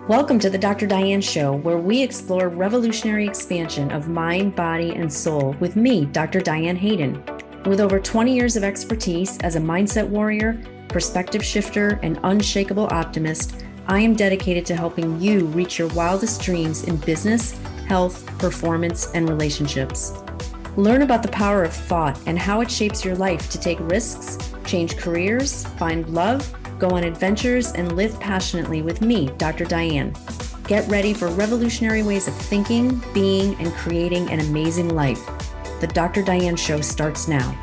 Welcome to the Dr. Diane Show, where we explore revolutionary expansion of mind, body, and soul with me, Dr. Diane Hayden. With over 20 years of expertise as a mindset warrior, perspective shifter, and unshakable optimist, I am dedicated to helping you reach your wildest dreams in business, health, performance, and relationships. Learn about the power of thought and how it shapes your life to take risks, change careers, find love, go on adventures, and live passionately with me, Dr. Diane. Get ready for revolutionary ways of thinking, being, and creating an amazing life. The Dr. Diane Show starts now.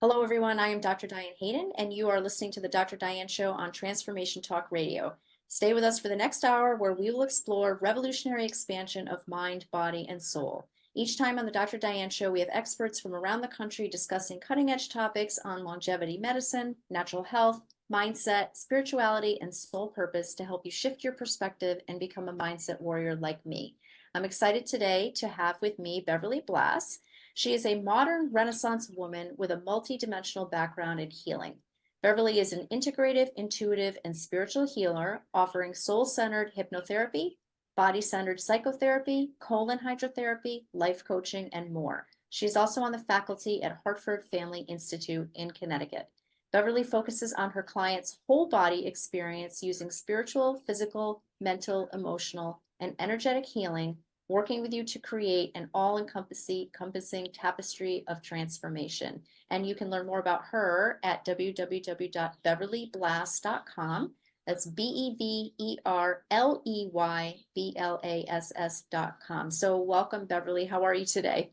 Hello, everyone. I am Dr. Diane Hayden, and you are listening to the Dr. Diane Show on Transformation Talk Radio. Stay with us for the next hour, where we will explore revolutionary expansion of mind, body, and soul. Each time on the Dr. Diane Show, we have experts from around the country discussing cutting-edge topics on longevity medicine, natural health, mindset, spirituality, and soul purpose to help you shift your perspective and become a mindset warrior like me. I'm excited today to have with me Beverley Blass. She is a modern Renaissance woman with a multidimensional background in healing. Beverley is an integrative, intuitive, and spiritual healer offering soul-centered hypnotherapy, body-centered psychotherapy, colon hydrotherapy, life coaching, and more. She is also on the faculty at Hartford Family Institute in Connecticut. Beverley focuses on her clients' whole body experience using spiritual, physical, mental, emotional, and energetic healing, working with you to create an all-encompassing tapestry of transformation. And you can learn more about her at www.beverleyblass.com. That's BEVERLEYBLASS.com. So welcome, Beverley. How are you today?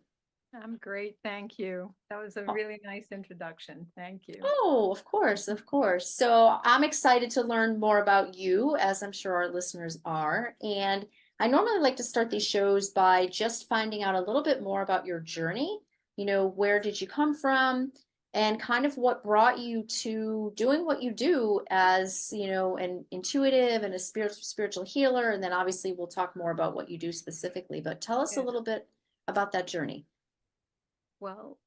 I'm great. Thank you. That was a really nice introduction. Thank you. Oh, of course, of course. So I'm excited to learn more about you, as I'm sure our listeners are. And I normally like to start these shows by just finding out a little bit more about your journey. Where did you come from? And kind of what brought you to doing what you do as, an intuitive and a spiritual healer. And then obviously we'll talk more about what you do specifically, but tell us a little bit about that journey. Well,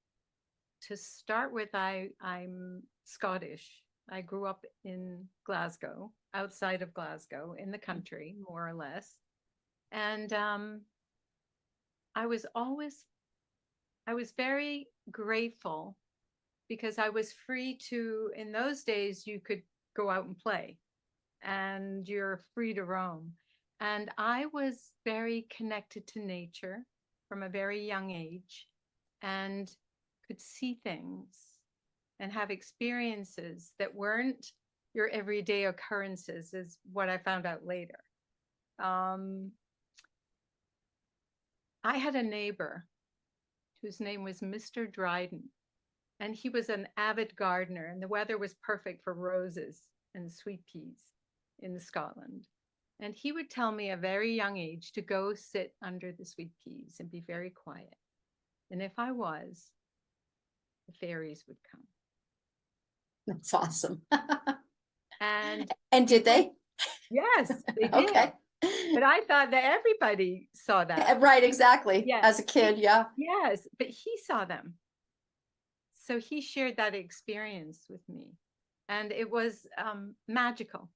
to start with, I'm Scottish. I grew up in Glasgow, outside of Glasgow, in the country, more or less. And I was very grateful because I was free to, in those days, you could go out and play and you're free to roam. And I was very connected to nature from a very young age and could see things and have experiences that weren't your everyday occurrences, is what I found out later. I had a neighbor whose name was Mr. Dryden. And he was an avid gardener, and the weather was perfect for roses and sweet peas in Scotland. And he would tell me at a very young age to go sit under the sweet peas and be very quiet. And if I was, the fairies would come. That's awesome. And did they? Yes, they did. Okay. But I thought that everybody saw that. Right, exactly. Yes. As a kid, yeah. Yes, but he saw them. So he shared that experience with me, and it was magical.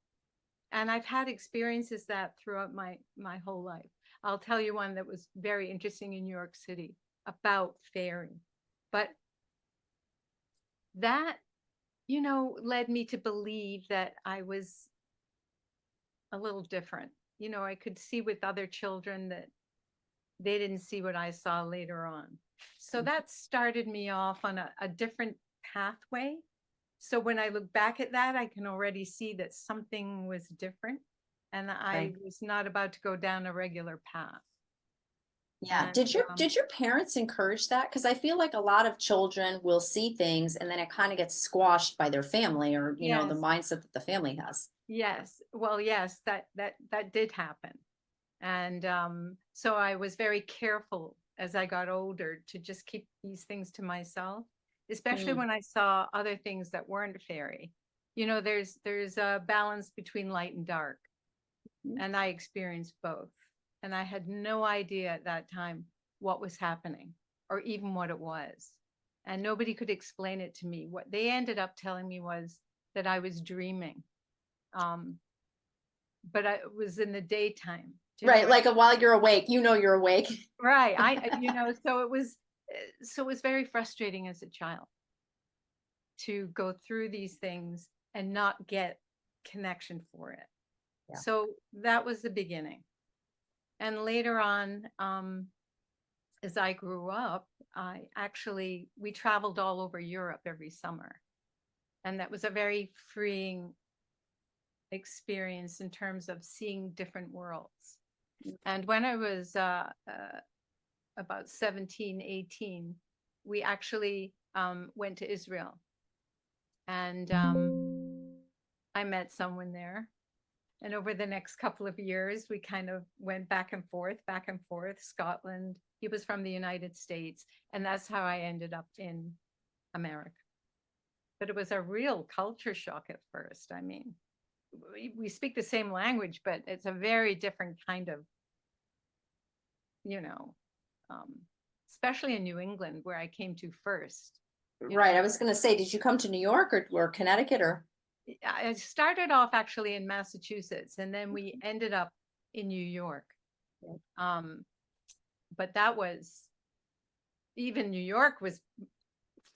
And I've had experiences that throughout my whole life. I'll tell you one that was very interesting in New York City about fairy. But that, led me to believe that I was a little different. I could see with other children that they didn't see what I saw later on. So that started me off on a different pathway. So when I look back at that, I can already see that something was different and I was not about to go down a regular path. Yeah. And, did your parents encourage that? Because I feel like a lot of children will see things and then it kind of gets squashed by their family or, the mindset that the family has. Yes. Well, yes, that did happen. And so I was very careful as I got older to just keep these things to myself, especially when I saw other things that weren't fairy. There's a balance between light and dark, and I experienced both. And I had no idea at that time what was happening or even what it was. And nobody could explain it to me. What they ended up telling me was that I was dreaming. But it was in the daytime. Do you know Right. what I Like while you're awake, you're awake. Right. So it was very frustrating as a child to go through these things and not get connection for it. Yeah. So that was the beginning. And later on, as I grew up, we traveled all over Europe every summer. And that was a very freeing experience in terms of seeing different worlds. And when I was about 17, 18, we actually went to Israel. And I met someone there. And over the next couple of years, we kind of went back and forth, Scotland. He was from the United States. And that's how I ended up in America. But it was a real culture shock at first. I mean, we speak the same language, but it's a very different kind of, you know, um, especially in New England, where I came to first. Right. I was going to say, did you come to New York or Connecticut or? I started off actually in Massachusetts, and then we ended up in New York. But that was, even New York was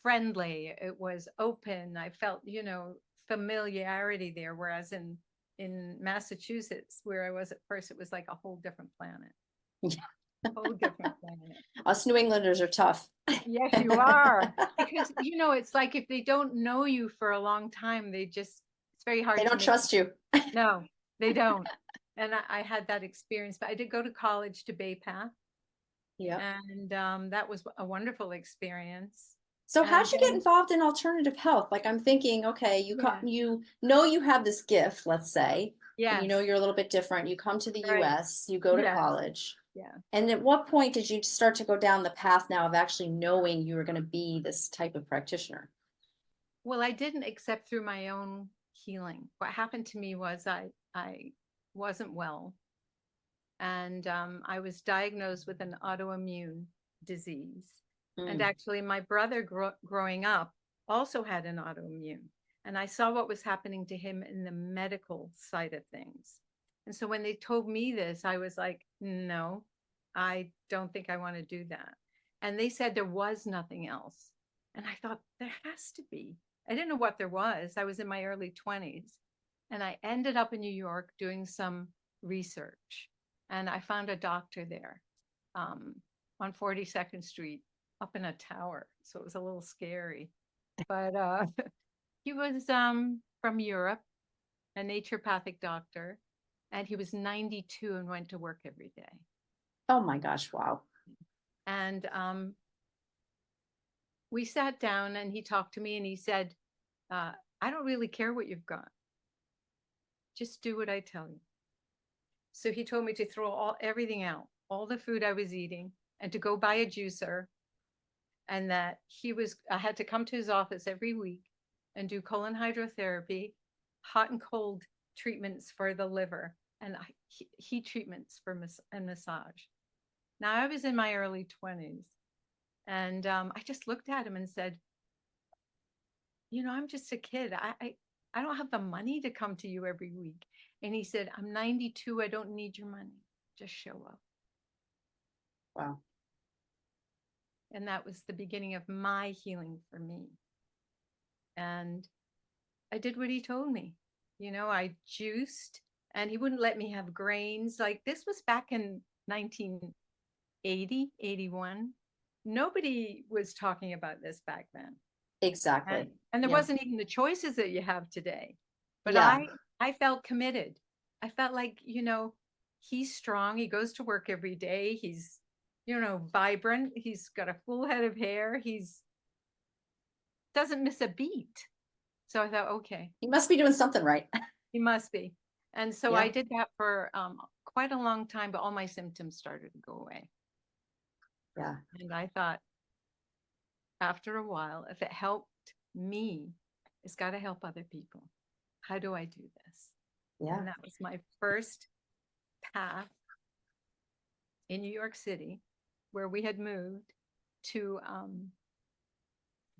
friendly. It was open. I felt, familiarity there. Whereas in Massachusetts, where I was at first, it was like a whole different planet. A whole different planet. Us New Englanders are tough. Yes, you are. Because, it's like if they don't know you for a long time, it's very hard They to don't trust you. No, they don't. And I had that experience, but I did go to college to Bay Path. Yeah. And that was a wonderful experience. So And how'd you get involved in alternative health? Like I'm thinking, okay, you know you have this gift, let's say, and you know yes, you're a little bit different. You come to the right. US, you go to Yes. college. Yeah. And at what point did you start to go down the path now of actually knowing you were going to be this type of practitioner? Well, I didn't accept through my own healing. What happened to me was I wasn't well, and I was diagnosed with an autoimmune disease. And Mm. actually, my brother growing up also had an autoimmune. And I saw what was happening to him in the medical side of things. And so when they told me this, I was like, no, I don't think I want to do that. And they said there was nothing else. And I thought, there has to be. I didn't know what there was. I was in my early 20s. And I ended up in New York doing some research. And I found a doctor there on 42nd Street up in a tower. So it was a little scary. But he was from Europe, a naturopathic doctor, and he was 92 and went to work every day. Oh my gosh, wow. And we sat down and he talked to me and he said, I don't really care what you've got. Just do what I tell you. So he told me to throw everything out, all the food I was eating, and to go buy a juicer. And that I had to come to his office every week and do colon hydrotherapy, hot and cold treatments for the liver, and heat treatments for massage. Now I was in my early 20s, and I just looked at him and said, I'm just a kid. I don't have the money to come to you every week. And he said, I'm 92. I don't need your money. Just show up. Wow. And that was the beginning of my healing for me. And I did what he told me. I juiced, and he wouldn't let me have grains. Like, this was back in 1980, 81. Nobody was talking about this back then. Exactly. And there Yeah. wasn't even the choices that you have today. But Yeah. I felt committed. I felt like, he's strong. He goes to work every day. He's, vibrant. He's got a full head of hair. He's doesn't miss a beat. So I thought, okay, You must be doing something right. he must be. And so Yeah. I did that for quite a long time, but all my symptoms started to go away. Yeah. And I thought, after a while, if it helped me, it's got to help other people. How do I do this? Yeah. And that was my first path in New York City, where we had moved to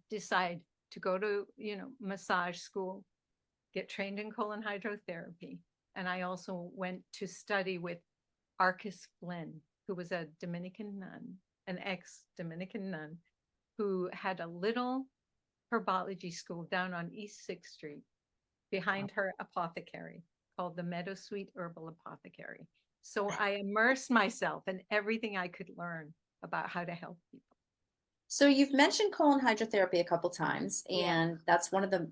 decide to go to, massage school get trained in colon hydrotherapy. And I also went to study with Arcus Flynn, who was a Dominican nun, an ex-Dominican nun, who had a little herbology school down on East 6th Street behind her apothecary called the Meadowsweet Herbal Apothecary. So I immersed myself in everything I could learn about how to help people. So you've mentioned colon hydrotherapy a couple times, Yeah. and that's one of the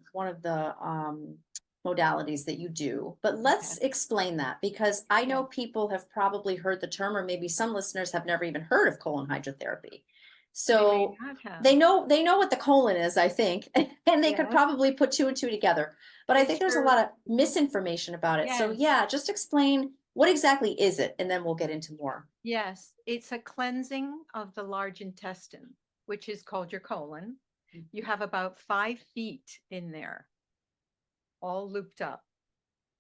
modalities that you do. But let's Okay. explain that, because I Yeah. know people have probably heard the term, or maybe some listeners have never even heard of colon hydrotherapy. They may So not have. they know what the colon is, I think, and they could Yes. probably put two and two together. But I think It's there's a your, lot of misinformation about it. So yes, yeah, just explain what exactly is it, and then we'll get into more. yes. It's a cleansing of the large intestine, which is called your colon. You have about 5 feet in there, all looped up.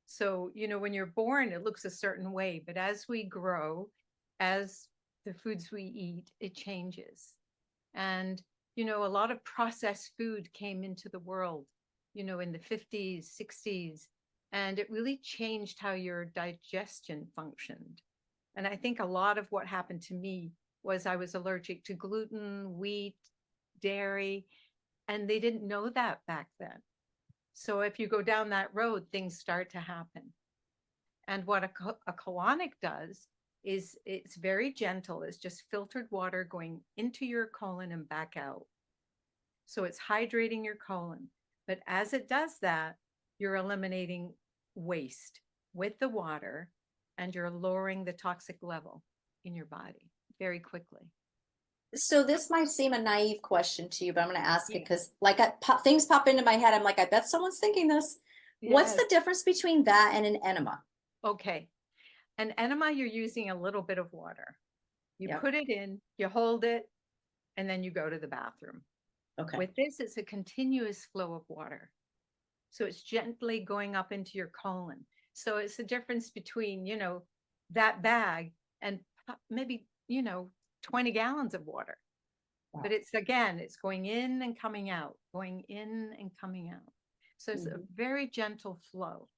So, when you're born, it looks a certain way, but as we grow, as the foods we eat, it changes. And, a lot of processed food came into the world, in the 50s, 60s, and it really changed how your digestion functioned. And I think a lot of what happened to me was I was allergic to gluten, wheat, dairy, and they didn't know that back then. So if you go down that road, things start to happen. And what a colonic does is it's very gentle. It's just filtered water going into your colon and back out. So it's hydrating your colon. But as it does that, you're eliminating waste with the water, and you're lowering the toxic level in your body very quickly. So this might seem a naive question to you, but I'm going to ask it Yeah. because, like, things pop into my head. I'm like, I bet someone's thinking this. What's Yes. the difference between that and an enema? Okay. An enema, you're using a little bit of water. You Yep. put it in, you hold it, and then you go to the bathroom. Okay. With this, it's a continuous flow of water. So it's gently going up into your colon. So it's the difference between, that bag and maybe, 20 gallons of water. Wow. But it's going in and coming out, going in and coming out. So it's a very gentle flow.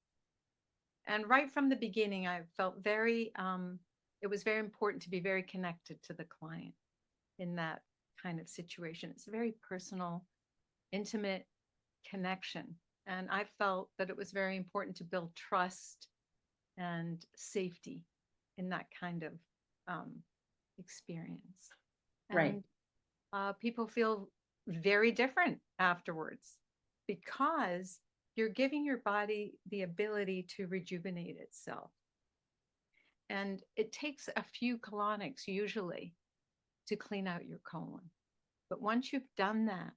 And right from the beginning, I felt it was very important to be very connected to the client in that kind of situation. It's a very personal, intimate connection. And I felt that it was very important to build trust and safety in that kind of experience. Right. And people feel very different afterwards because you're giving your body the ability to rejuvenate itself. And it takes a few colonics usually to clean out your colon. But once you've done that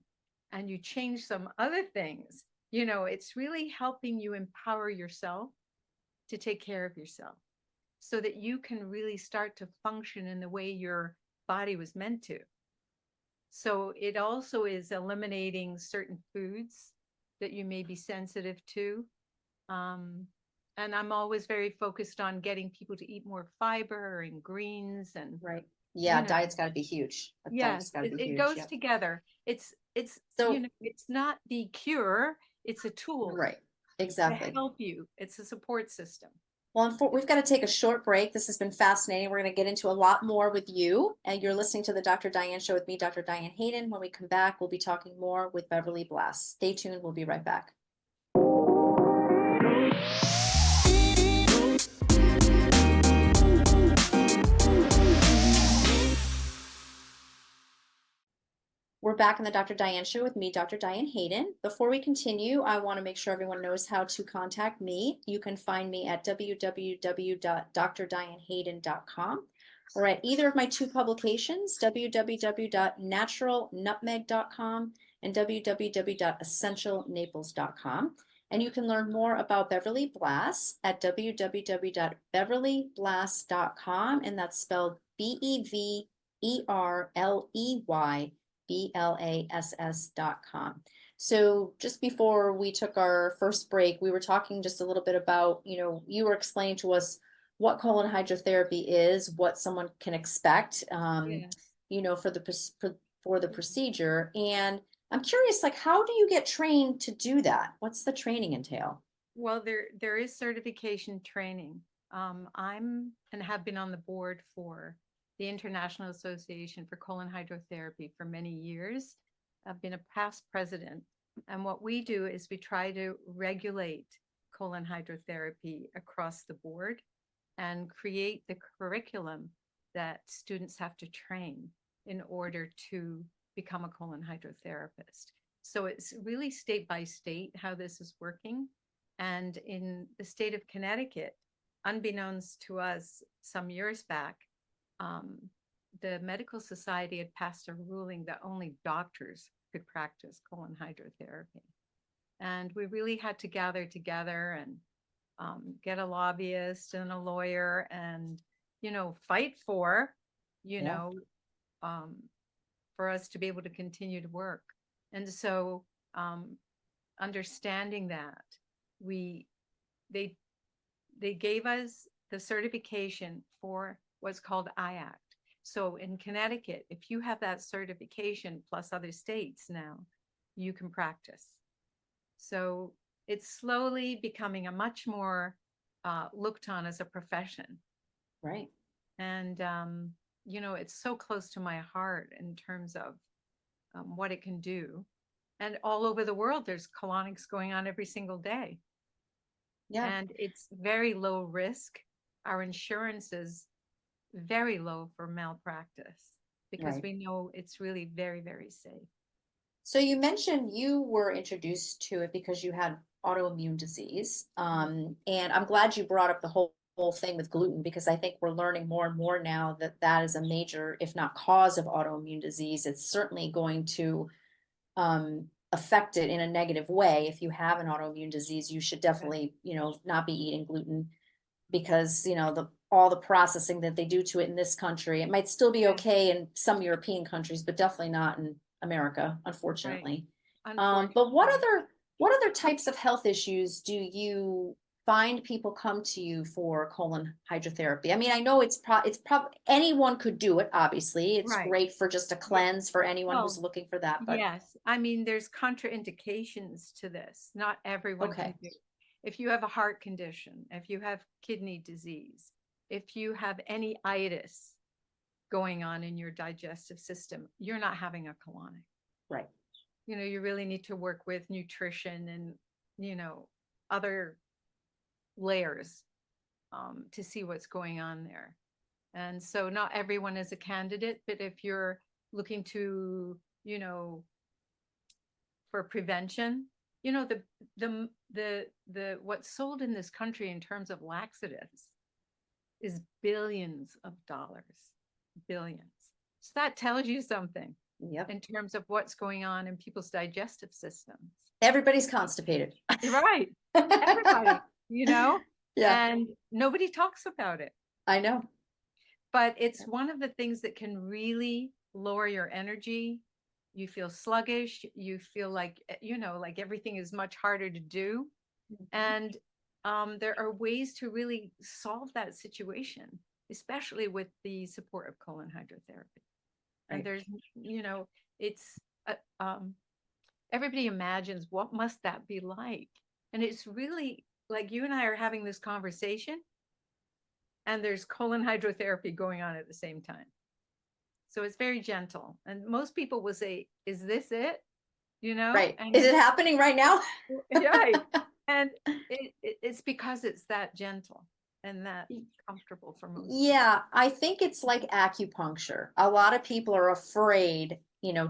and you change some other things, it's really helping you empower yourself to take care of yourself so that you can really start to function in the way your body was meant to. So it also is eliminating certain foods that you may be sensitive to. And I'm always very focused on getting people to eat more fiber and greens and, Right. Yeah, you know, diet's got to be huge. A diet's yes, got to be it huge. goes Yep. together. It's, So, it's not the cure, it's a tool right. to Exactly. help you. It's a support system. Well, we've got to take a short break. This has been fascinating. We're going to get into a lot more with you. And you're listening to the Dr. Diane Show with me, Dr. Diane Hayden. When we come back, we'll be talking more with Beverley Blass. Stay tuned. We'll be right back. We're back on the Dr. Diane Show with me, Dr. Diane Hayden. Before we continue, I want to make sure everyone knows how to contact me. You can find me at www.drdianehayden.com or at either of my two publications, www.naturalnutmeg.com and www.essentialnaples.com. And you can learn more about Beverley Blass at www.beverleyblass.com, and that's spelled BEVERLEY BLASS.com. So just before we took our first break, we were talking just a little bit about, you were explaining to us what colon hydrotherapy is, what someone can expect, Yes. for the procedure. And I'm curious, like, how do you get trained to do that? What's the training entail? Well, there is certification training. I'm and have been on the board for the International Association for Colon Hydrotherapy for many years. I've been a past president, and what we do is we try to regulate colon hydrotherapy across the board and create the curriculum that students have to train in order to become a colon hydrotherapist. So it's really state by state how this is working. And in the state of Connecticut, unbeknownst to us some years back, um, the Medical Society had passed a ruling that only doctors could practice colon hydrotherapy. And we really had to gather together and get a lobbyist and a lawyer and, fight for, you Yeah. know, um, for us to be able to continue to work. And so, understanding that, we they they gave us the certification for what's called IACT. So in Connecticut, if you have that certification plus other states now, you can practice. So it's slowly becoming a much more looked on as a profession. Right. And, it's so close to my heart in terms of what it can do. And all over the world, there's colonics going on every single day. Yeah. And it's very low risk. Our insurance is very low for malpractice because Right. we know it's really very, very safe. So you mentioned you were introduced to it because you had autoimmune disease. And I'm glad you brought up the whole thing with gluten because I think we're learning more and more now that that is a major, if not cause of autoimmune disease. It's certainly going to affect it in a negative way. If you have an autoimmune disease, you should Okay. definitely, not be eating gluten because, all the processing that they do to it in this country, it might still be Yeah, okay in some European countries, but definitely not in America, right. unfortunately. But Unfortunately. what other types of health issues do you find people come to you for colon hydrotherapy? I mean, I know it's probably anyone could do it, obviously. It's Right. great for just a Yeah. cleanse for anyone who's Well, looking for that, but yes. I mean, there's contraindications to this. Not everyone can okay. do it. If you have a heart condition, if you have kidney disease, if you have any itis going on in your digestive system, you're not having a colonic. Right. You really need to work with nutrition and, other layers to see what's going on there. And so not everyone is a candidate, but if you're looking to, for prevention, the what's sold in this country in terms of laxatives is billions of dollars, billions. So that tells you something Yep. in terms of what's going on in people's digestive systems. Everybody's constipated. Right. Everybody, Yeah, and nobody talks about it. I know. But it's one of the things that can really lower your energy. You feel sluggish. You feel like, like everything is much harder to do. Mhm. And there are ways to really solve that situation, especially with the support of colon hydrotherapy. And Right. there's, it's, everybody imagines what must that be like. And it's really like you and I are having this conversation and there's colon hydrotherapy going on at the same time. So it's very gentle. And most people will say, is this it? Right. Is And it happening right now? right. And it's because it's that gentle and that comfortable for most people. Yeah, I think it's like acupuncture. A lot of people are afraid,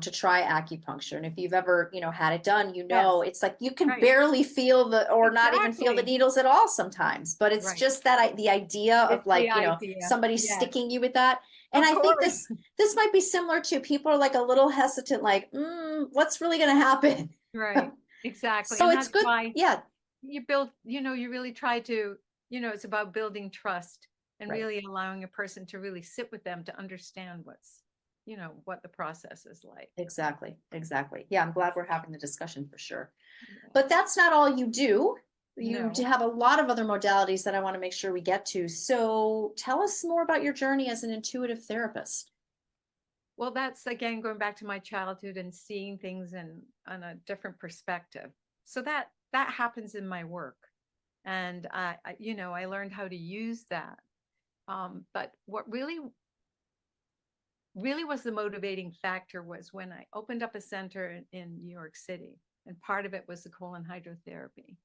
to try acupuncture. And if you've ever, had it done, Yes, it's like you can right. barely feel or not even feel the Exactly. needles at all sometimes. But it's Right. just that the idea of It's like, the idea. somebody Yes, sticking you with that. And of I think course. this might be similar to people are like a little hesitant, like, what's really going to happen? Right. Exactly. So And it's that's good. why Yeah, you build, you really try to, it's about building trust and right. really allowing a person to really sit with them to understand what the process is like. Exactly. Exactly. Yeah, I'm glad we're having the discussion for sure. Yeah. But that's not all you do. You do No. have a lot of other modalities that I want to make sure we get to. So tell us more about your journey as an intuitive therapist. Well, that's again going back to my childhood and seeing things in on a different perspective. So that happens in my work. And I learned how to use that. But what really was the motivating factor was when I opened up a center in New York City, and part of it was the colon hydrotherapy.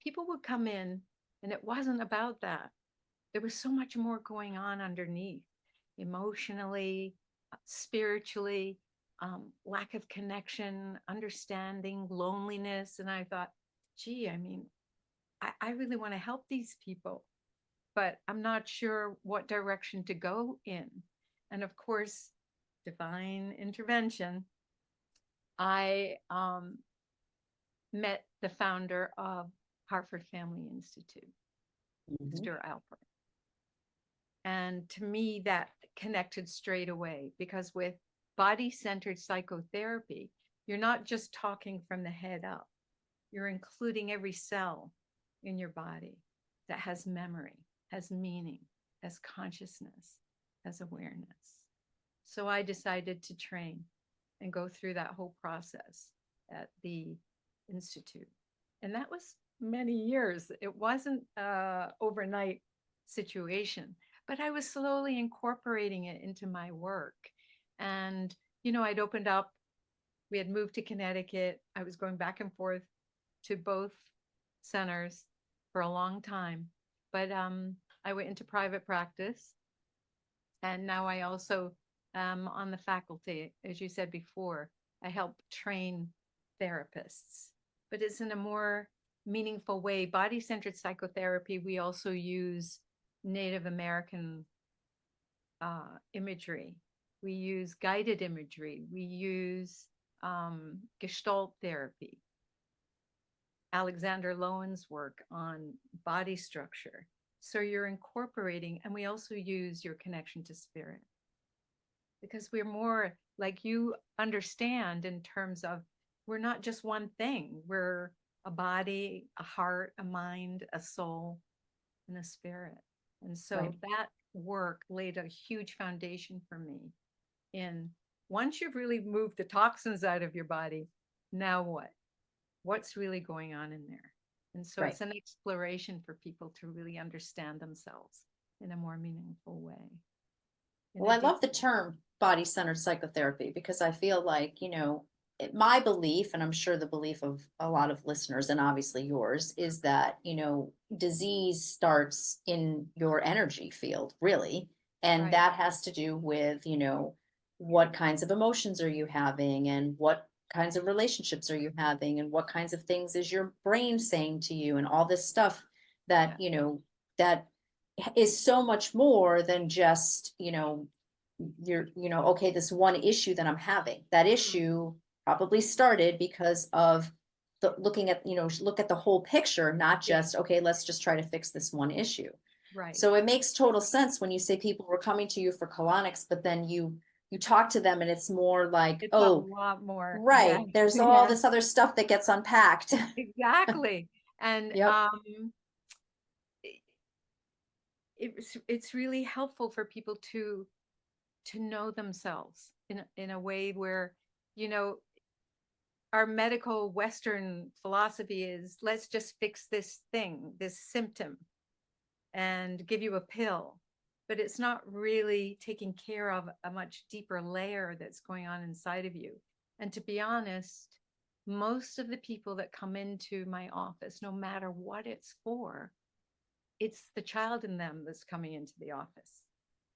People would come in, and it wasn't about that. There was so much more going on underneath, emotionally, spiritually, lack of connection, understanding, loneliness. And I thought, gee, I mean, I really want to help these people, but I'm not sure what direction to go in. And of course, divine intervention, I met the founder of Hartford Family Institute, Mhm. Mr. Alpert. And to me, that connected straight away, because with body centered psychotherapy, you're not just talking from the head up, you're including every cell in your body that has memory, has meaning, has consciousness, has awareness. So I decided to train and go through that whole process at the Institute. And that was many years. It wasn't an overnight situation, but I was slowly incorporating it into my work. And, I'd opened up, we had moved to Connecticut. I was going back and forth to both centers for a long time. But I went into private practice. And now I also am on the faculty, as you said before. I help train therapists, but it's in a more meaningful way. Body centered psychotherapy, we also use Native American imagery. We use guided imagery. We use Gestalt therapy. Alexander Lowen's work on body structure. So you're incorporating, and we also use your connection to spirit, because we're more like you understand in terms of we're not just one thing. We're a body, a heart, a mind, a soul, and a spirit. And so Right. that work laid a huge foundation for me in once you've really moved the toxins out of your body, now what? What's really going on in there? And so Right. it's an exploration for people to really understand themselves in a more meaningful way. Well, I love the term body centered psychotherapy because I feel like, my belief, and I'm sure the belief of a lot of listeners, and obviously yours, is that, disease starts in your energy field, really. And Right. that has to do with, what kinds of emotions are you having and what kinds of relationships are you having and what kinds of things is your brain saying to you and all this stuff that, Yeah. that is so much more than just, okay, this one issue that I'm having. That Mm. issue probably started because of looking at, look at the whole picture, not Yeah. just, okay, let's just try to fix this one issue. Right. So it makes total sense when you say people were coming to you for colonics, but then you talk to them and it's more like, It's a oh, lot more. Yes. right, there's all Yes. this other stuff that gets unpacked. Exactly. And Yep. it's really helpful for people to know themselves in a way where, you know, our medical Western philosophy is let's just fix this thing, this symptom, and give you a pill. But it's not really taking care of a much deeper layer that's going on inside of you. And to be honest, most of the people that come into my office, no matter what it's for, it's the child in them that's coming into the office.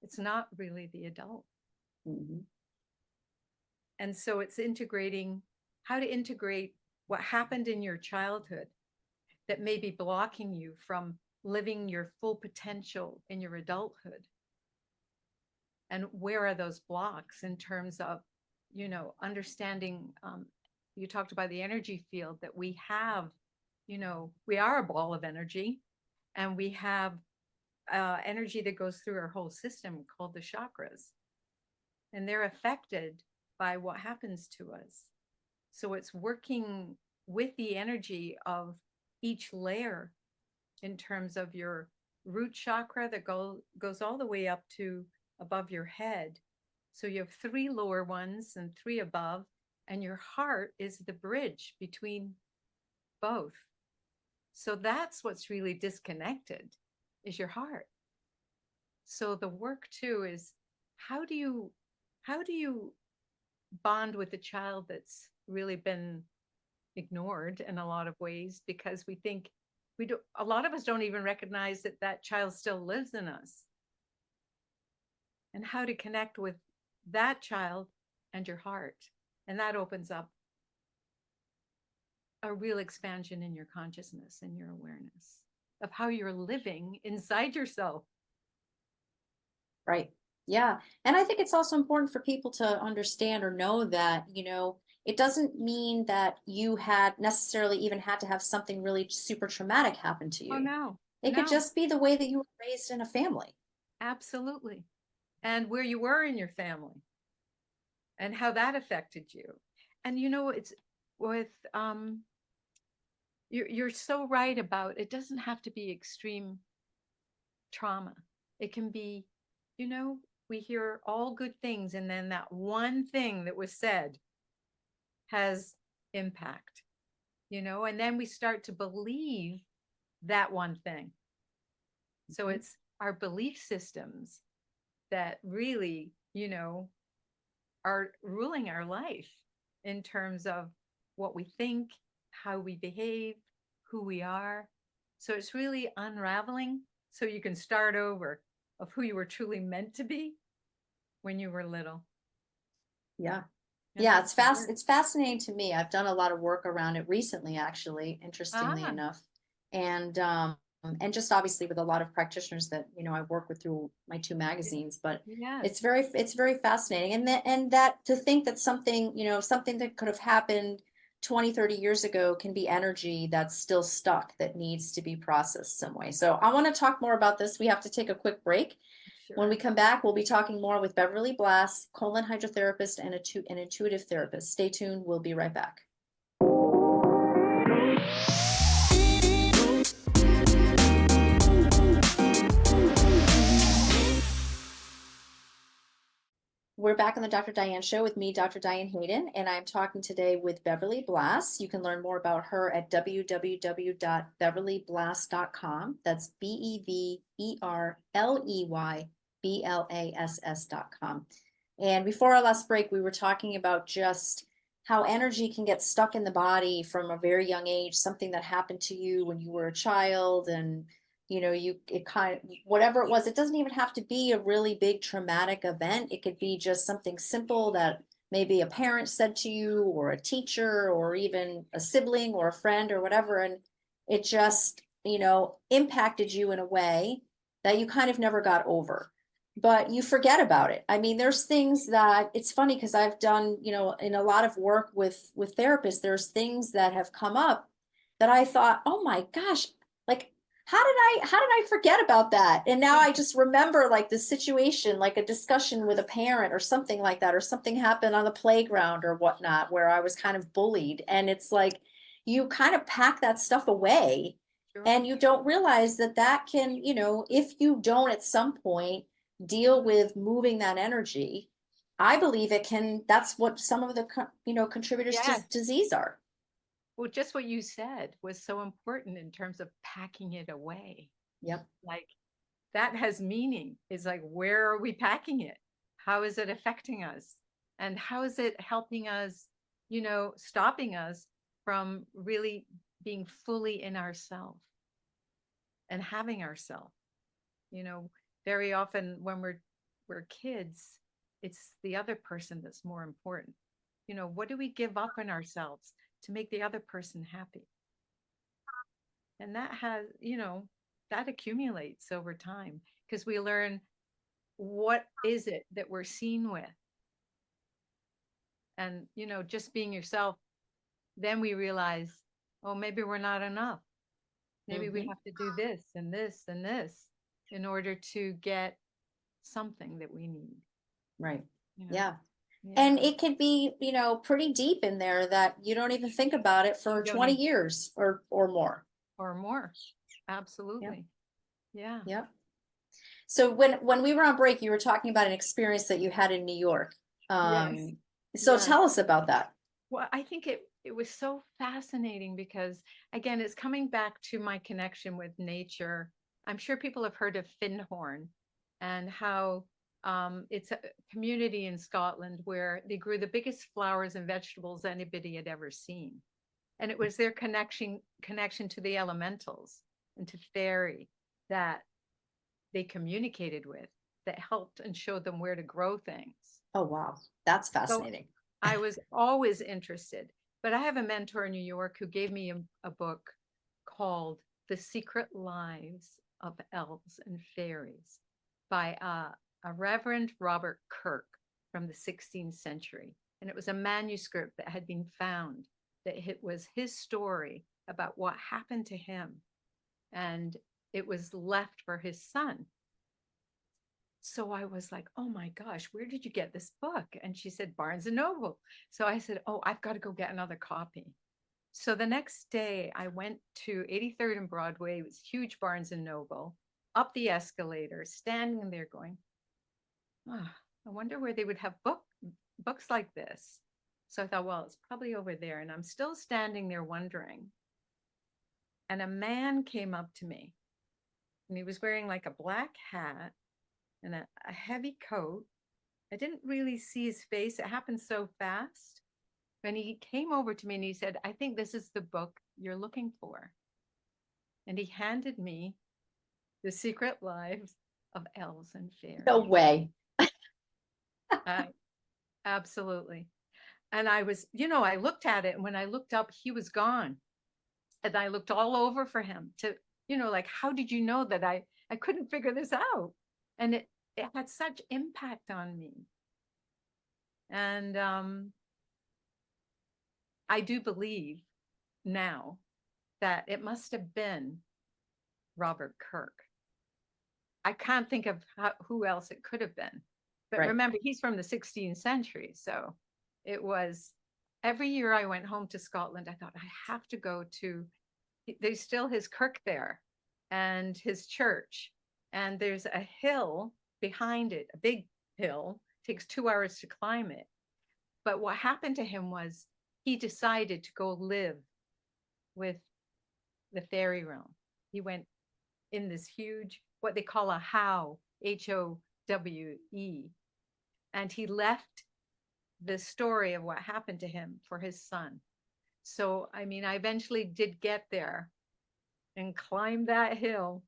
It's not really the adult. Mhm. And so it's integrating how to integrate what happened in your childhood that may be blocking you from living your full potential in your adulthood. And where are those blocks in terms of, understanding? You talked about the energy field that we have, we are a ball of energy, and we have energy that goes through our whole system called the chakras, and they're affected by what happens to us. So it's working with the energy of each layer in terms of your root chakra that goes all the way up to above your head. So you have three lower ones and three above, and your heart is the bridge between both. So that's what's really disconnected, is your heart. So the work too is, how do you bond with a child that's really been ignored in a lot of ways, because we think we do, a lot of us don't even recognize that that child still lives in us, and how to connect with that child and your heart. And that opens up a real expansion in your consciousness and your awareness of how you're living inside yourself. Right. Yeah. And I think it's also important for people to understand or know that, it doesn't mean that you had necessarily even had to have something really super traumatic happen to Oh, you. no, It could no, just be the way that you were raised in a family. absolutely. And where you were in your family and how that affected you. And it's with you're so right about, it doesn't have to be extreme trauma. It can be, we hear all good things, and then that one thing that was said has impact, and then we start to believe that one thing. So Mhm. it's our belief systems that really, are ruling our life in terms of what we think, how we behave, who we are. So it's really unraveling so you can start over of who you were truly meant to be when you were little. Yeah. And Yeah, that's the work. it's fascinating to me. I've done a lot of work around it recently, actually, interestingly Ah, enough. And just obviously with a lot of practitioners that, I work with through my two magazines, but yes, it's very fascinating. And that to think that something, something that could have happened 20, 30 years ago can be energy that's still stuck that needs to be processed some way. So I want to talk more about this. We have to take a quick break. When we sure. come back, we'll be talking more with Beverley Blass, colon hydrotherapist and an intuitive therapist. Stay tuned. We'll be right back. We're back on the Dr. Diane Show with me, Dr. Diane Hayden, and I'm talking today with Beverley Blass. You can learn more about her at www.beverleyblass.com. That's BEVERLEYBLASS.com. And before our last break, we were talking about just how energy can get stuck in the body from a very young age, something that happened to you when you were a child, and it kind of, whatever it was, it doesn't even have to be a really big traumatic event. It could be just something simple that maybe a parent said to you, or a teacher, or even a sibling or a friend or whatever, and it just impacted you in a way that you kind of never got over, but you forget about it. I mean, there's things that, it's funny because I've done, in a lot of work with therapists, there's things that have come up that I thought, oh my gosh, like how did I forget about that? And now I just remember like the situation, like a discussion with a parent or something like that, or something happened on the playground or whatnot where I was kind of bullied. And it's like you kind of pack that stuff away, Sure. and you don't realize that that can, if you don't at some point deal with moving that energy, I believe it can, that's what some of the, contributors to Yes. disease are. Well, just what you said was so important in terms of packing it away. Yep. Like, that has meaning. It's like, where are we packing it? How is it affecting us? And how is it helping us, stopping us from really being fully in ourself and having ourself? You know, very often when we're kids, it's the other person that's more important. What do we give up in ourselves to make the other person happy? And that has, that accumulates over time, because we learn, what is it that we're seen with? And, just being yourself, then we realize, oh, maybe we're not enough. Maybe we Hmm. have to do this and this and this in order to get something that we need, Right. you know? Yeah. And Yeah. it could be, pretty deep in there that you don't even think about it You for don't 20 even, years or more. or more. Yep. Absolutely. Yeah. Yep. So when we were on break, you were talking about an experience that you had in New York. Yes. So Yes. tell us about that. Well, I think it was so fascinating because, again, it's coming back to my connection with nature. I'm sure people have heard of Findhorn and how it's a community in Scotland where they grew the biggest flowers and vegetables anybody had ever seen. And it was their connection to the elementals and to fairy that they communicated with, that helped and showed them where to grow things. Oh, wow. That's So fascinating. I was always interested. But I have a mentor in New York who gave me a book called The Secret Lives of Elves and Fairies by a Reverend Robert Kirk from the 16th century. And it was a manuscript that had been found, that it was his story about what happened to him. And it was left for his son. So I was like, oh my gosh, where did you get this book? And she said, Barnes and Noble. So I said, oh, I've got to go get another copy. So the next day I went to 83rd and Broadway. It was huge Barnes and Noble, up the escalator, standing there going, oh, I wonder where they would have books like this. So I thought, well, it's probably over there. And I'm still standing there wondering. And a man came up to me and he was wearing like a black hat and a heavy coat. I didn't really see his face. It happened so fast. And he came over to me and he said, I think this is the book you're looking for. And he handed me The Secret Lives of Elves and Fairies. No way. Absolutely. And I was, I looked at it, and when I looked up, he was gone. And I looked all over for him to, like, how did you know that I couldn't figure this out? And it had such impact on me. And I do believe now that it must have been Robert Kirk. I can't think of who else it could have been. But Right. remember, he's from the 16th century. So it was, every year I went home to Scotland, I thought, I have to go to, there's still his kirk there and his church. And there's a hill behind it, a big hill, takes 2 hours to climb it. But what happened to him was he decided to go live with the fairy realm. He went in this huge, what they call a howe, HOWE. And he left the story of what happened to him for his son. So, I mean, I eventually did get there and climb that hill.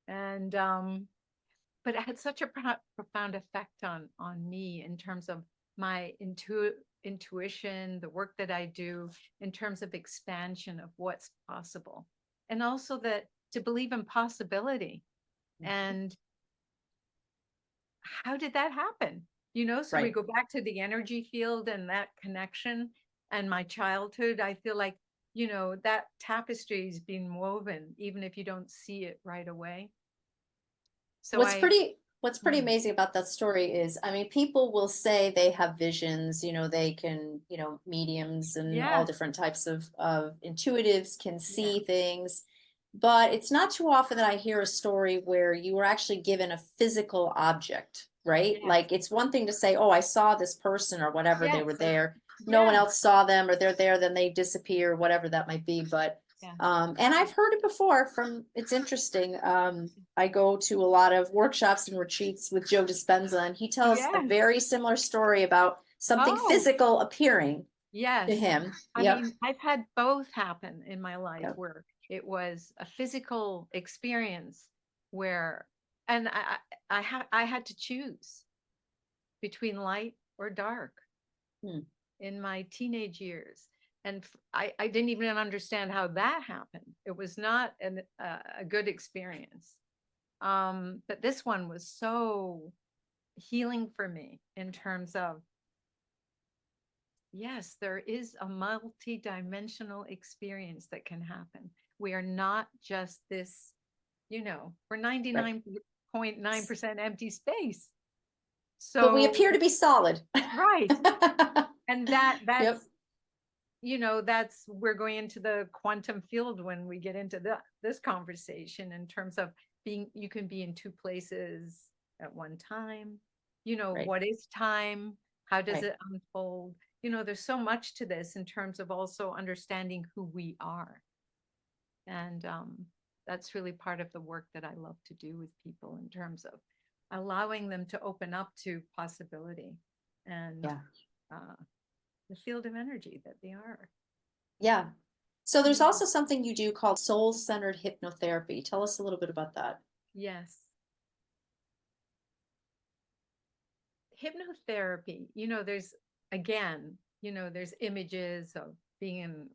And, but it had such a profound effect on me in terms of my intuition, the work that I do, in terms of expansion of what's possible. And also that to believe in possibility. And how did that happen? So we go back to the energy field and that connection and my childhood. I feel like, that tapestry is being woven, even if you don't see it right away. So What's pretty amazing about that story is, I mean, people will say they have visions, they can, mediums and all different types of intuitives can see things, but it's not too often that I hear a story where you were actually given a physical object, right? Like, it's one thing to say, oh, I saw this person or whatever, they were there. No one else saw them, or they're there, then they disappear, whatever that might be. But and I've heard it before it's interesting. I go to a lot of workshops and retreats with Joe Dispenza, and he tells a very similar story about something physical appearing to him. I mean, I've had both happen in my life where it was a physical experience where, and I had to choose between light or dark in my teenage years. And I didn't even understand how that happened. It was not a good experience. But this one was so healing for me in terms of, yes, there is a multi-dimensional experience that can happen. We are not just this, we're 99.9% empty space. So, but we appear to be solid. Right. And that's, we're going into the quantum field when we get into this conversation in terms of you can be in two places at one time. What is time? How does it unfold? there's so much to this in terms of also understanding who we are. And that's really part of the work that I love to do with people in terms of allowing them to open up to possibility and Yeah. the field of energy that they are. Yeah. So there's also something you do called soul-centered hypnotherapy. Tell us a little bit about that. Yes. Hypnotherapy, there's images of being in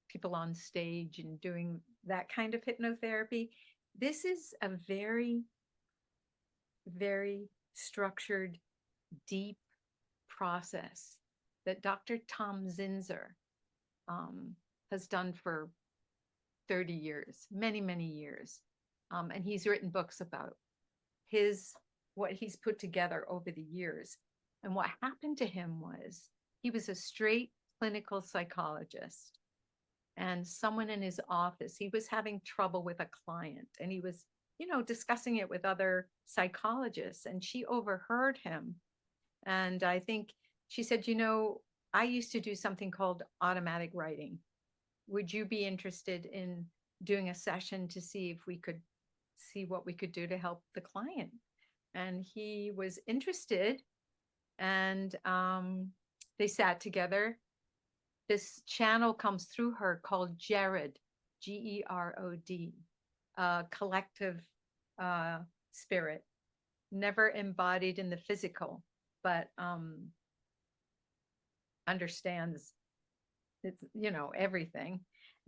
people on stage and doing that kind of hypnotherapy. This is a very, very structured, deep process that Dr. Tom Zinzer has done for 30 years, many, many years. And he's written books about what he's put together over the years. And what happened to him was he was a straight clinical psychologist, and someone in his office, he was having trouble with a client, and he was, discussing it with other psychologists, and she overheard him. And I think she said, I used to do something called automatic writing. Would you be interested in doing a session to see if we could see what we could do to help the client? And he was interested, and they sat together. This channel comes through her called Gerod, Gerod, collective spirit, never embodied in the physical, but understands it's, everything.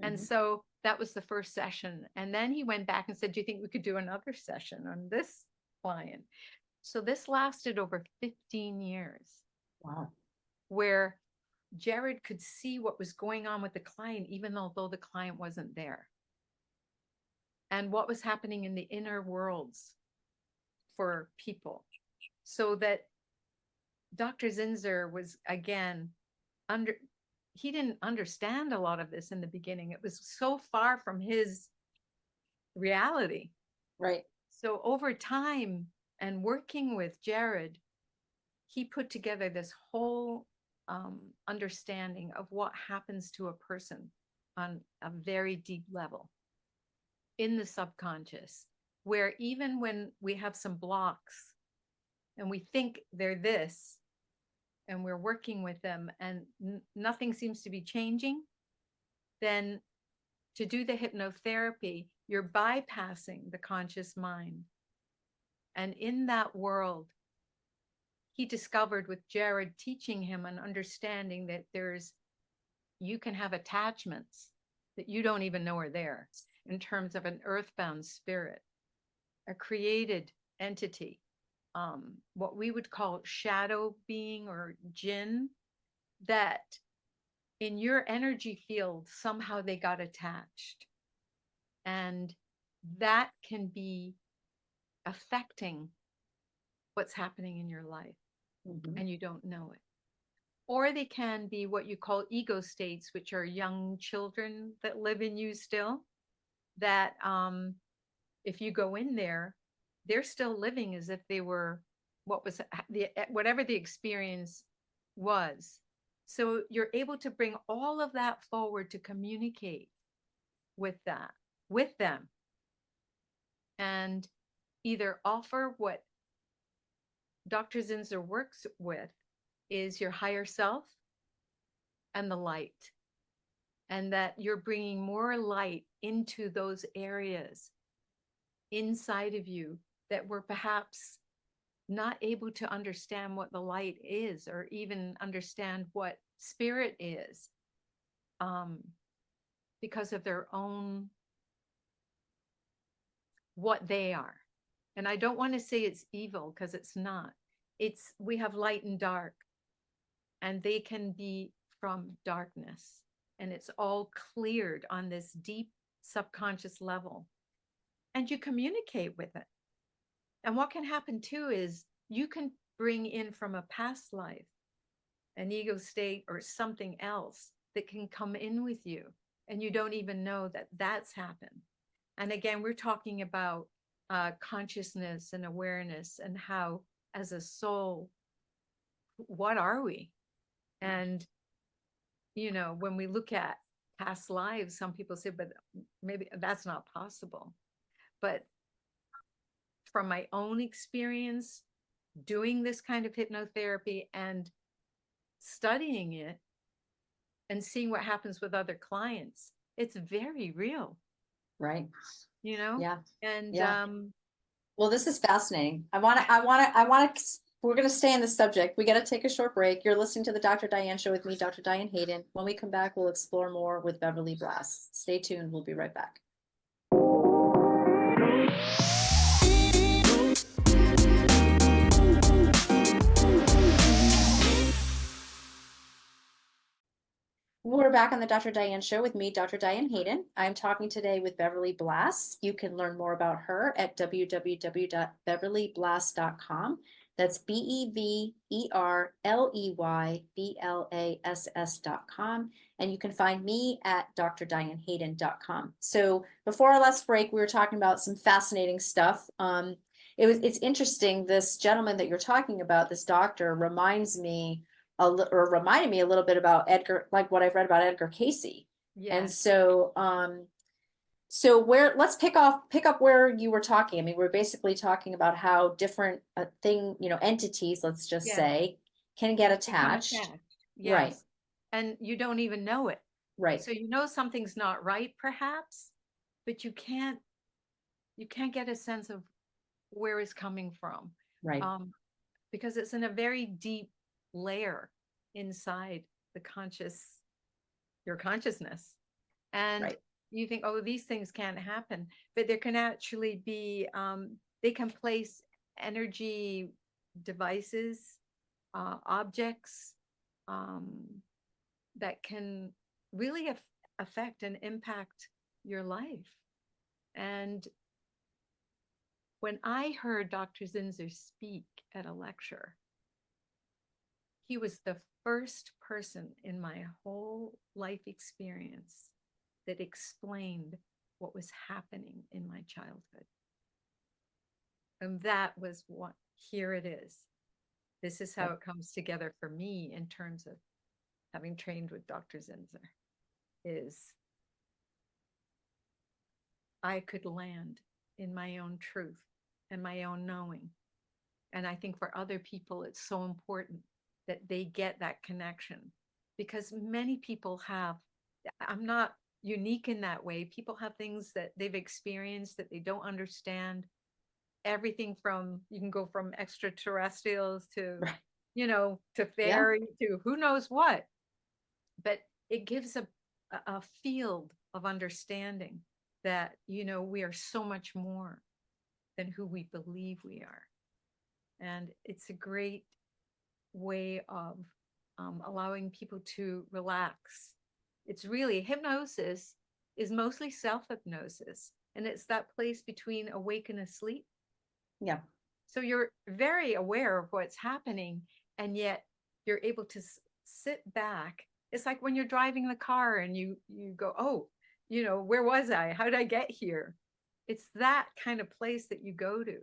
And so that was the first session. And then he went back and said, do you think we could do another session on this client? So this lasted over 15 years. Wow. Where Jared could see what was going on with the client, even though the client wasn't there. And what was happening in the inner worlds for people. So that Dr. Zinzer was, again, he didn't understand a lot of this in the beginning. It was so far from his reality. Right. So over time and working with Jared, he put together this whole understanding of what happens to a person on a very deep level in the subconscious, where even when we have some blocks and we think they're this, and we're working with them and nothing seems to be changing, then to do the hypnotherapy, you're bypassing the conscious mind. And in that world, he discovered with Jared teaching him and understanding that you can have attachments that you don't even know are there in terms of an earthbound spirit, a created entity, what we would call shadow being or jinn, that in your energy field, somehow they got attached. And that can be affecting what's happening in your life, and you don't know it. Or they can be what you call ego states, which are young children that live in you still, that if you go in there, they're still living as if they were whatever the experience was. So you're able to bring all of that forward to communicate with them, and either offer what Dr. Zinzer works with is your higher self and the light, and that you're bringing more light into those areas inside of you that were perhaps not able to understand what the light is, or even understand what spirit is, because of their own, what they are. And I don't want to say it's evil, because it's not. We have light and dark, and they can be from darkness, and it's all cleared on this deep subconscious level, and you communicate with it. And what can happen too is you can bring in from a past life an ego state or something else that can come in with you, and you don't even know that that's happened. And again, we're talking about consciousness and awareness, and how as a soul, what are we? And when we look at past lives, some people say, but maybe that's not possible. But from my own experience doing this kind of hypnotherapy and studying it and seeing what happens with other clients, it's very real, Right. Yeah. And Yeah. Well, this is fascinating. We're going to stay on the subject. We got to take a short break. You're listening to the Dr. Diane Show with me, Dr. Diane Hayden. When we come back, we'll explore more with Beverley Blass. Stay tuned. We'll be right back. We're back on the Dr. Diane Show with me, Dr. Diane Hayden. I'm talking today with Beverley Blass. You can learn more about her at www.beverleyblass.com. That's BEVERLEYBLASS.com. And you can find me at drdianehayden.com. So before our last break, we were talking about some fascinating stuff. It's interesting. This gentleman that you're talking about, this doctor, reminded me a little bit about Edgar, like what I've read about Edgar Cayce. And yes, so, let's pick up where you were talking. I mean, we're basically talking about how different entities, let's just yes, say, can get become attached. attached. Right, Yes, and you don't even know it. right, So something's not right, perhaps, but you can't get a sense of where it's coming from, right, because it's in a very deep layer inside your consciousness. And right, you think, oh, these things can't happen, but there can actually be, they can place energy devices, objects, um, that can really affect and impact your life. And when I heard Dr. Zinzer speak at a lecture, he was the first person in my whole life experience that explained what was happening in my childhood. And that was here it is. This is how right, it comes together for me in terms of having trained with Dr. Zinzer, is I could land in my own truth and my own knowing. And I think for other people, it's so important that they get that connection, because many people I'm not unique in that way. People have things that they've experienced that they don't understand. Everything from, you can go from extraterrestrials to, right. to Yeah, fairy to who knows what. But it gives a field of understanding that, we are so much more than who we believe we are. And it's a great way of allowing people to relax. It's really, hypnosis is mostly self-hypnosis, and it's that place between awake and asleep. yeah, So you're very aware of what's happening, and yet you're able to sit back. It's like when you're driving the car and you go, oh, where was I? How did I get here? It's that kind of place that you go to.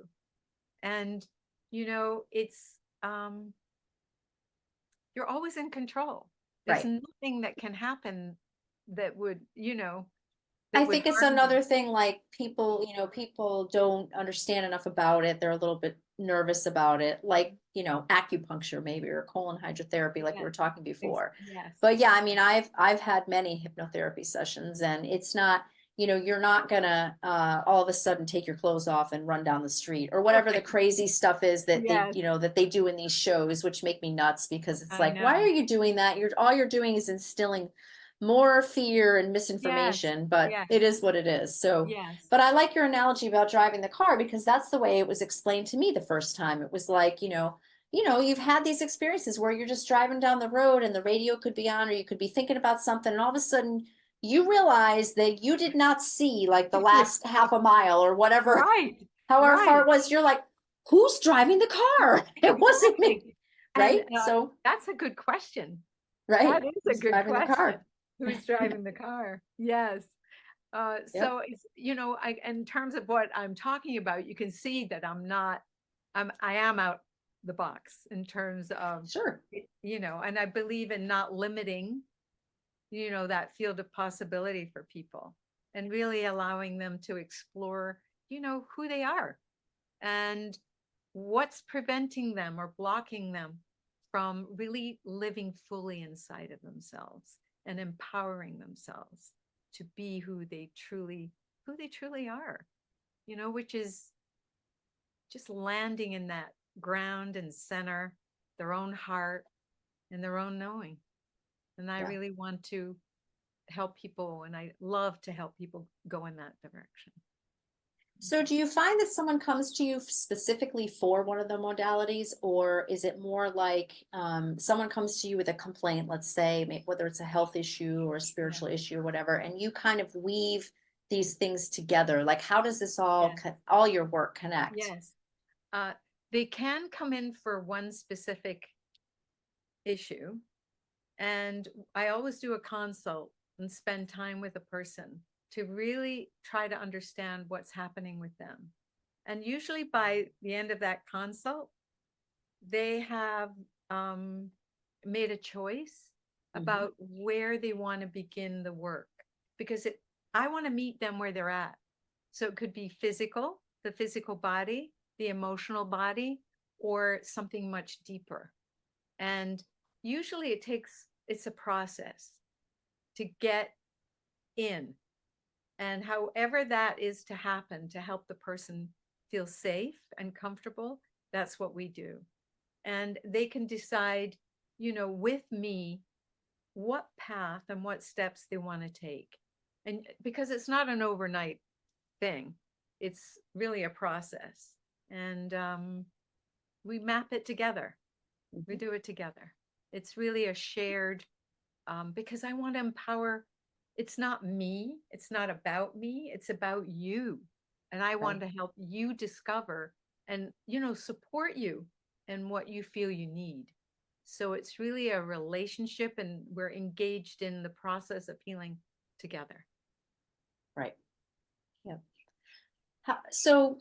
And, it's, you're always in control. There's right. nothing that can happen that would, I that would think it's harm you. another thing, like people don't understand enough about it. They're a little bit nervous about it, like, acupuncture maybe, or colon hydrotherapy, like we Yes. were talking before. Yes. But yeah, I mean, I've had many hypnotherapy sessions, and it's not, you're not gonna all of a sudden take your clothes off and run down the street, or whatever the Right. crazy stuff is that they, Yes. that they do in these shows, which make me nuts, because it's I like, why are know. you doing that? All you're doing is instilling more fear and Yes. misinformation, but Yes. it is what it is. So, Yes. but I like your analogy about driving the car, because that's the way it was explained to me the first time. It was like, you've had these experiences where you're just driving down the road and the radio could be on, or you could be thinking about something, and all of a sudden you realize that you did not see like the last half a mile or whatever, Right. however far Right. it was. You're like, who's driving the car? It wasn't me. Exactly. And Right. So, that's a good question. right. That is a Who's good driving the question. car? Who's driving the car? Yes. Yep. So it's, in terms of what I'm talking about, you can see that I am out the box in terms of, Sure. and I believe in not limiting that field of possibility for people, and really allowing them to explore, who they are and what's preventing them or blocking them from really living fully inside of themselves and empowering themselves to be who they truly are, which is just landing in that ground and center, their own heart and their own knowing. And I Yeah. really want to help people, and I love to help people go in that direction. So do you find that someone comes to you specifically for one of the modalities, or is it more like someone comes to you with a complaint, let's say, whether it's a health issue or a Yeah. spiritual issue or whatever, and you kind of weave these things together? Like, how does this all, Yes. all your work connect? Yes. They can come in for one specific issue, and I always do a consult and spend time with a person to really try to understand what's happening with them. And usually by the end of that consult, they have made a choice about where they want to begin the work, because I want to meet them where they're at. So it could be the physical body, the emotional body, or something much deeper. And usually it's a process to get in. And however that is to happen, to help the person feel safe and comfortable, that's what we do. And they can decide, with me, what path and what steps they want to take. And because it's not an overnight thing, it's really a process. And we map it together. We do it together. It's really a shared, because I want to empower. It's not me. It's not about me. It's about you. And I want to help you discover and, support you and what you feel you need. So it's really a relationship, and we're engaged in the process of healing together. Right. Yeah. So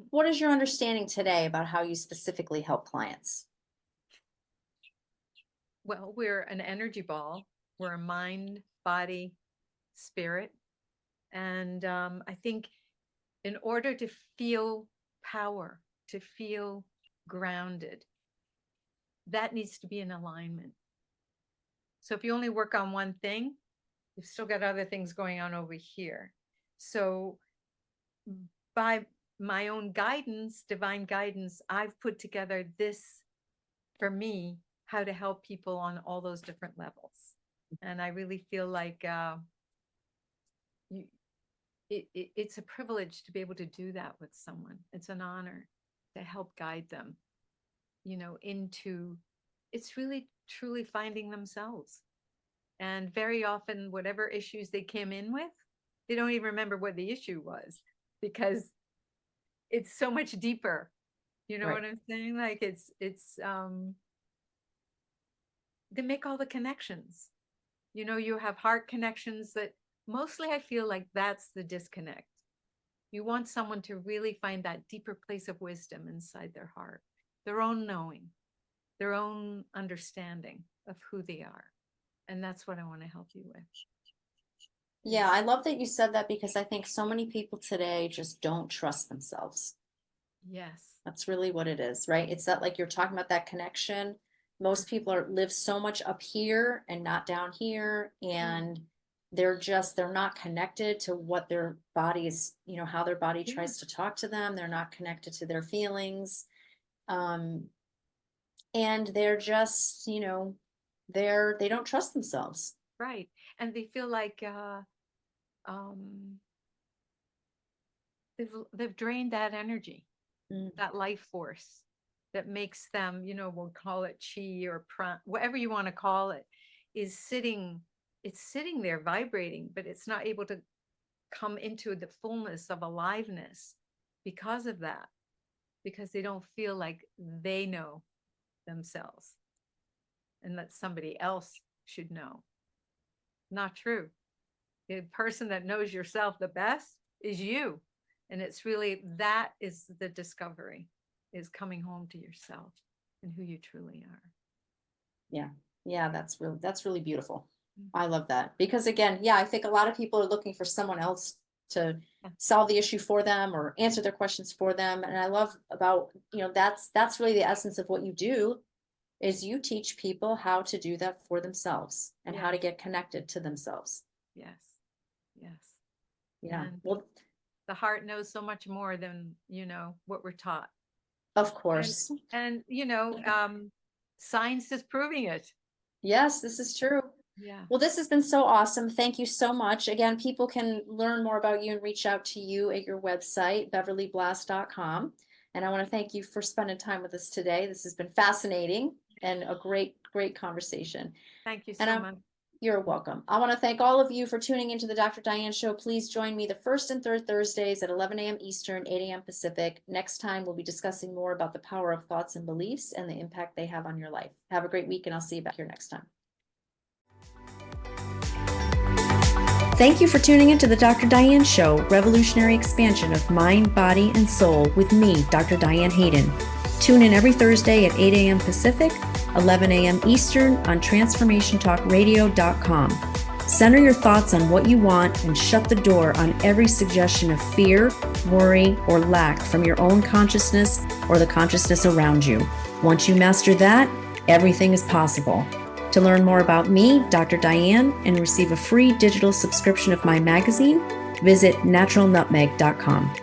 what is your understanding today about how you specifically help clients? Well, we're an energy ball. We're a mind, body, spirit. And I think in order to feel power, to feel grounded, that needs to be in alignment. So if you only work on one thing, you've still got other things going on over here. So by my own guidance, divine guidance, I've put together this for me, how to help people on all those different levels. And I really feel like it's a privilege to be able to do that with someone. It's an honor to help guide them, into it's really truly finding themselves. And very often, whatever issues they came in with, they don't even remember what the issue was, because it's so much deeper. You know Right. what I'm saying? Like they make all the connections. You have heart connections that mostly I feel like that's the disconnect. You want someone to really find that deeper place of wisdom inside their heart, their own knowing, their own understanding of who they are. And that's what I want to help you with. Yeah, I love that you said that, because I think so many people today just don't trust themselves. Yes. That's really what it is, right? It's that, like you're talking about, that connection. Most people live so much up here and not down here, and they're not connected to what their body is, how their body tries to talk to them. They're not connected to their feelings. And they're just, they don't trust themselves. Right. And they feel like um, they've drained that energy, that life force that makes them, we'll call it chi or whatever you want to call it, is sitting. It's sitting there vibrating, but it's not able to come into the fullness of aliveness because of that, because they don't feel like they know themselves and that somebody else should know. Not true. The person that knows yourself the best is you. And it's really, that is the discovery, is coming home to yourself and who you truly are. Yeah. Yeah, that's really beautiful. I love that because again, yeah, I think a lot of people are looking for someone else to Yeah. solve the issue for them or answer their questions for them. And I love about, that's really the essence of what you do is you teach people how to do that for themselves and how to Yes. get connected to themselves. Yes. Yes. Yeah. And Well, the heart knows so much more than, what we're taught. of And, course. and, science is proving it. Yes, this is true. Yeah. Well, this has been so awesome. Thank you so much. Again, people can learn more about you and reach out to you at your website, beverleyblass.com. And I want to thank you for spending time with us today. This has been fascinating and a great, great conversation. Thank you And so much. you're welcome. I want to thank all of you for tuning into the Dr. Diane Show. Please join me the first and third Thursdays at 11 a.m. Eastern, 8 a.m. Pacific. Next time, we'll be discussing more about the power of thoughts and beliefs and the impact they have on your life. Have a great week, and I'll see you back here next time. Thank you for tuning into the Dr. Diane Show, revolutionary expansion of mind, body, and soul with me, Dr. Diane Hayden. Tune in every Thursday at 8 a.m. Pacific, 11 a.m. Eastern on transformationtalkradio.com. Center your thoughts on what you want and shut the door on every suggestion of fear, worry, or lack from your own consciousness or the consciousness around you. Once you master that, everything is possible. To learn more about me, Dr. Diane, and receive a free digital subscription of my magazine, visit naturalnutmeg.com.